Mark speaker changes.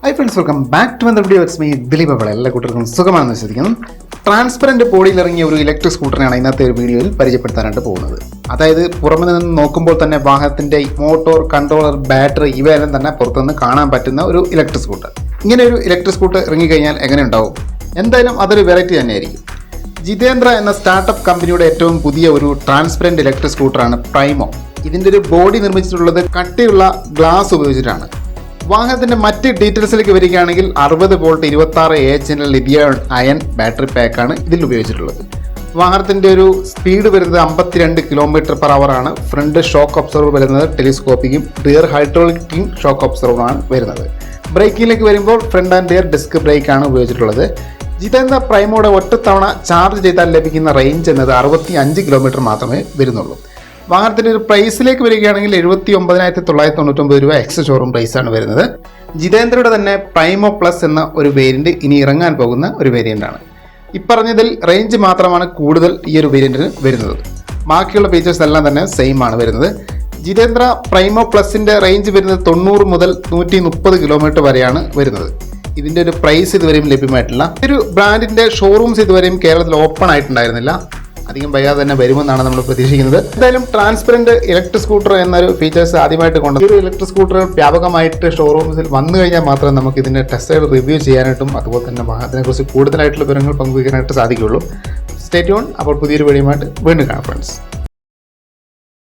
Speaker 1: Hi friends, welcome back to another video. It's me, Dilip Abale. എല്ലാ കൂട്ടർക്കും സുഖമാണെന്ന് വിശ്വസിക്കുന്നു. ട്രാൻസ്പെറൻറ്റ് ബോഡിയിൽ ഇറങ്ങിയ ഒരു ഇലക്ട്രിക് സ്കൂട്ടറിനാണ് ഇന്നത്തെ ഒരു വീഡിയോയിൽ പരിചയപ്പെടുത്താനായിട്ട് പോകുന്നത്. അതായത് പുറമെ നിന്ന് നോക്കുമ്പോൾ തന്നെ വാഹനത്തിൻ്റെ മോട്ടോർ, കൺട്രോളർ, ബാറ്ററി ഇവയെല്ലാം തന്നെ പുറത്തുനിന്ന് കാണാൻ പറ്റുന്ന ഒരു ഇലക്ട്രിക് സ്കൂട്ടർ. ഇങ്ങനെ ഒരു ഇലക്ട്രിക് സ്കൂട്ടർ ഇറങ്ങിക്കഴിഞ്ഞാൽ എങ്ങനെ ഉണ്ടാവും? എന്തായാലും അതൊരു വെറൈറ്റി തന്നെയായിരിക്കും. ജിതേന്ദ്ര എന്ന സ്റ്റാർട്ടപ്പ് കമ്പനിയുടെ ഏറ്റവും പുതിയ ഒരു ട്രാൻസ്പെറൻറ്റ് ഇലക്ട്രിക് സ്കൂട്ടറാണ് പ്രൈമോ. ഇതിൻ്റെ ഒരു ബോഡി നിർമ്മിച്ചിട്ടുള്ളത് കട്ടിയുള്ള ഗ്ലാസ് ഉപയോഗിച്ചിട്ടാണ്. വാഹനത്തിൻ്റെ മറ്റ് ഡീറ്റെയിൽസിലേക്ക് വരികയാണെങ്കിൽ 60 volt 26 AH lithium ion battery പാക്കാണ് ഇതിൽ ഉപയോഗിച്ചിട്ടുള്ളത്. വാഹനത്തിൻ്റെ ഒരു സ്പീഡ് വരുന്നത് 52 km/h ആണ്. ഫ്രണ്ട് ഷോക്ക് ഒബ്സർവർ വരുന്നത് ടെലിസ്കോപ്പിക്കും റിയർ ഹൈഡ്രോളിക് ഷോക്ക് ഒബ്സർവറാണ് വരുന്നത്. ബ്രേക്കിലേക്ക് വരുമ്പോൾ ഫ്രണ്ട് ആൻഡ് റിയർ ഡിസ്ക് ബ്രേക്കാണ് ഉപയോഗിച്ചിട്ടുള്ളത്. ജിതേന്ദ്ര പ്രൈമോയുടെ ഒറ്റത്തവണ ചാർജ് ചെയ്താൽ ലഭിക്കുന്ന റേഞ്ച് എന്നത് 65 km മാത്രമേ വരുന്നുള്ളൂ. വാഹനത്തിൻ്റെ ഒരു പ്രൈസിലേക്ക് വരികയാണെങ്കിൽ 79,999 രൂപ എക്സ് ഷോറൂം പ്രൈസാണ് വരുന്നത്. ജിതേന്ദ്രയുടെ തന്നെ പ്രൈമോ പ്ലസ് എന്ന ഒരു വേരിയൻറ്റ് ഇനി ഇറങ്ങാൻ പോകുന്ന ഒരു വേരിയൻ്റാണ്. ഇപ്പറഞ്ഞതിൽ റേഞ്ച് മാത്രമാണ് കൂടുതൽ ഈ ഒരു വേരിയൻറ്റിന് വരുന്നത്. ബാക്കിയുള്ള ഫീച്ചേഴ്സ് എല്ലാം തന്നെ സെയിം ആണ് വരുന്നത്. ജിതേന്ദ്ര പ്രൈമോ പ്ലസിൻ്റെ റേഞ്ച് വരുന്നത് 90 മുതൽ 130 km വരെയാണ് വരുന്നത്. ഇതിൻ്റെ ഒരു പ്രൈസ് ഇതുവരെയും ലഭ്യമായിട്ടില്ല. ഒരു ബ്രാൻഡിൻ്റെ ഷോറൂംസ് ഇതുവരെയും കേരളത്തിൽ ഓപ്പൺ ആയിട്ടുണ്ടായിരുന്നില്ല. അധികം വൈകാതെ തന്നെ വരുമെന്നാണ് നമ്മൾ പ്രതീക്ഷിക്കുന്നത്. എന്തായാലും ട്രാൻസ്പെറൻറ്റ് ഇലക്ട്രിക് സ്കൂട്ടർ എന്നൊരു ഫീച്ചേഴ്സ് ആദ്യമായിട്ട് കൊണ്ട് ഈ ഒരു ഇലക്ട്രിക് സ്കൂട്ടർ വ്യാപകമായിട്ട് ഷോറൂംസിൽ വന്നു കഴിഞ്ഞാൽ മാത്രമേ നമുക്ക് ഇതിൻ്റെ ടെസ്റ്റ് റൈഡ് റിവ്യൂ ചെയ്യാനായിട്ടും അതുപോലെ തന്നെ വാഹനത്തിനെക്കുറിച്ച് കൂടുതലായിട്ടുള്ള വിവരങ്ങൾ പങ്കുവയ്ക്കാനായിട്ട് സാധിക്കുകയുള്ളൂ. Stay tune. അപ്പോൾ പുതിയൊരു വീഡിയോയുമായിട്ട് വീണ്ടും കാണാം ഫ്രണ്ട്സ്.